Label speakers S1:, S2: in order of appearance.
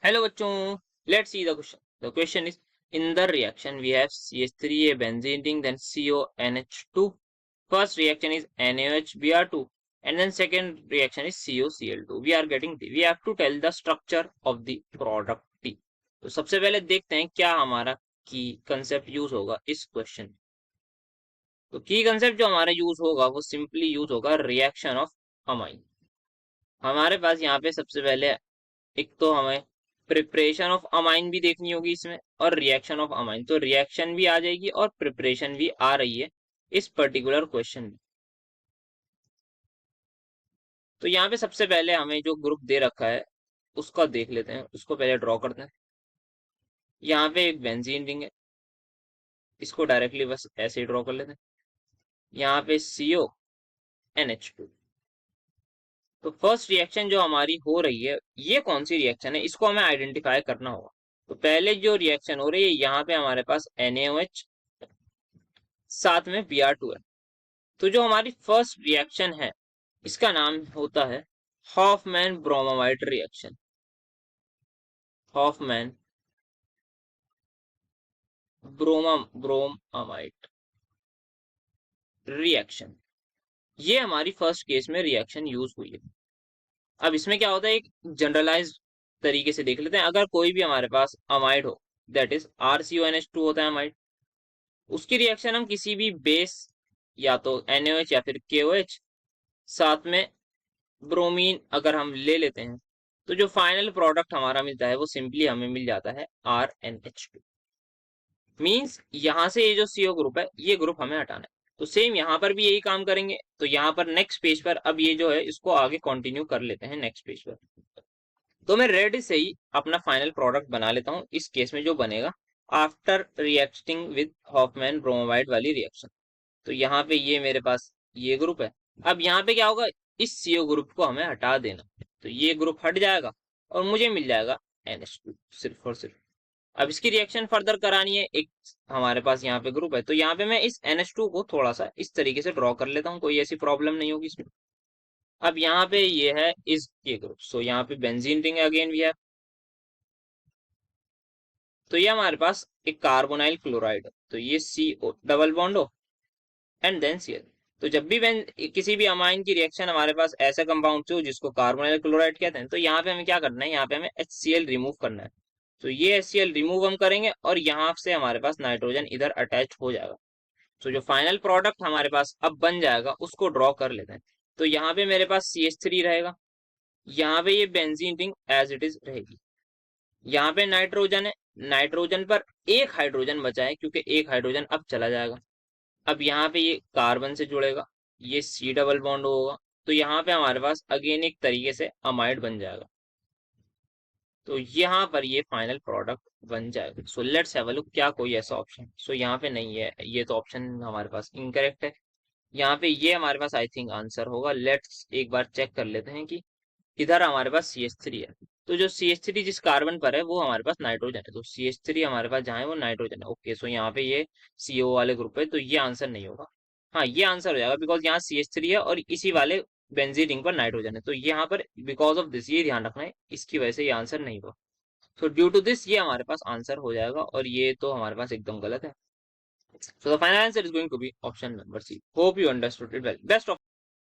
S1: Hello bachon, let's see the question. The question is, in the reaction we have CH3, a benzene ring, then CONH2. First reaction is NaOH-Br2 and then second reaction is COCl2. We have to tell the structure of the product T. तो सबसे पहले देखते हैं क्या हमारा की concept use होगा इस क्वेश्चन। तो की कंसेप्ट जो हमारा यूज होगा वो सिंपली यूज होगा रिएक्शन ऑफ अमाइन। हमारे पास यहाँ पे सबसे पहले एक तो हमें प्रिपरेशन ऑफ अमाइन भी देखनी होगी इसमें और रिएक्शन ऑफ अमाइन, तो रिएक्शन भी आ जाएगी और प्रिपरेशन भी आ रही है इस पर्टिकुलर क्वेश्चन में। तो यहाँ पे सबसे पहले हमें जो ग्रुप दे रखा है उसका देख लेते हैं, उसको पहले ड्रॉ करते हैं। यहाँ पे एक बेंजीन रिंग है, इसको डायरेक्टली बस ऐसे ही ड्रॉ कर लेते हैं। यहाँ पे CONH2। तो फर्स्ट रिएक्शन जो हमारी हो रही है ये कौन सी रिएक्शन है, इसको हमें आइडेंटिफाई करना होगा। तो पहले जो रिएक्शन हो रही है यहाँ पे हमारे पास NaOH साथ में Br2 है। तो जो हमारी फर्स्ट रिएक्शन है इसका नाम होता है Hofmann bromamide reaction. Hofmann bromamide reaction, ये हमारी फर्स्ट केस में रिएक्शन यूज हुई है। अब इसमें क्या होता है, एक जनरलाइज तरीके से देख लेते हैं। अगर कोई भी हमारे पास अमाइड हो, दैट इज RCONH2 होता है अमाइड, उसकी रिएक्शन हम किसी भी बेस या तो NaOH या फिर KOH साथ में ब्रोमीन अगर हम ले लेते हैं तो जो फाइनल प्रोडक्ट हमारा मिलता है वो सिंपली हमें मिल जाता है RnH2। मींस यहां से ये जो CO ग्रुप है ये ग्रुप हमें हटाना है। तो सेम यहाँ पर भी यही काम करेंगे। तो यहाँ पर नेक्स्ट पेज पर अब ये जो है इसको आगे कंटिन्यू कर लेते हैं नेक्स्ट पेज पर। तो मैं रेड से ही अपना फाइनल प्रोडक्ट बना लेता हूँ इस केस में जो बनेगा after reacting with Hoffmann bromide वाली रिएक्शन। तो यहाँ पे ये मेरे पास ये ग्रुप है। अब यहाँ पे क्या होगा, इस CO ग्रुप को हमें हटा देना, तो ये ग्रुप हट जाएगा और मुझे मिल जाएगा NH2 सिर्फ और सिर्फ। अब इसकी रिएक्शन फर्दर करानी है, एक हमारे पास यहाँ पे ग्रुप है तो यहाँ पे मैं इस NH2 को थोड़ा सा इस तरीके से ड्रॉ कर लेता हूँ, कोई ऐसी प्रॉब्लम नहीं होगी इसमें। अब यहाँ पे ये है इस ये ग्रुप, सो यहाँ पे बेंजीन रिंग अगेन भी है। तो ये हमारे पास एक कार्बोनाइल क्लोराइड है, तो ये CO डबल बॉन्ड हो एंड देन Cl। तो जब भी किसी भी अमाइन की रिएक्शन हमारे पास ऐसा कंपाउंड हो जिसको कार्बोनाइल क्लोराइड कहते हैं, तो यहाँ पे हमें क्या करना है, यहाँ पे हमें HCl रिमूव करना है। तो ये HCl रिमूव हम करेंगे और यहाँ से हमारे पास नाइट्रोजन इधर अटैच हो जाएगा। तो जो फाइनल प्रोडक्ट हमारे पास अब बन जाएगा उसको ड्रॉ कर लेते हैं। तो यहाँ पे मेरे पास CH3 रहेगा, यहाँ पे ये benzene ring as it is रहेगी, यहाँ पे नाइट्रोजन है, नाइट्रोजन पर एक हाइड्रोजन बचा है क्योंकि एक हाइड्रोजन अब चला जाएगा। अब यहाँ पे ये कार्बन से जुड़ेगा, ये C डबल बॉन्ड होगा, तो यहाँ पे हमारे पास अगेन एक तरीके से अमाइड बन जाएगा। तो यहाँ पर ये फाइनल प्रोडक्ट बन जाएगा। So let's have a look, क्या कोई ऐसा ऑप्शन, सो यहाँ पे नहीं है, ये तो ऑप्शन हमारे पास इनकरेक्ट है। यहाँ पे ये हमारे पास आई थिंक आंसर होगा। लेट्स एक बार चेक कर लेते हैं कि इधर हमारे पास CH3 है, तो जो CH3 जिस कार्बन पर है वो हमारे पास नाइट्रोजन है, तो CH3 हमारे पास जहाँ है वो नाइट्रोजन है। ओके, सो यहाँ पे ये CO वाले ग्रुप है, तो ये आंसर नहीं होगा। हाँ, ये आंसर हो जाएगा बिकॉज यहाँ CH3 है और इसी वाले बेंजीन रिंग पर नाइट्रोजन है, तो यहाँ पर बिकॉज ऑफ दिस ये ध्यान रखना है, इसकी वजह से ये आंसर नहीं होगा। तो ड्यू टू दिस ये हमारे पास आंसर हो जाएगा और ये तो हमारे पास एकदम गलत है। So the final answer is going to be option number C. Hope you understood it well. Best of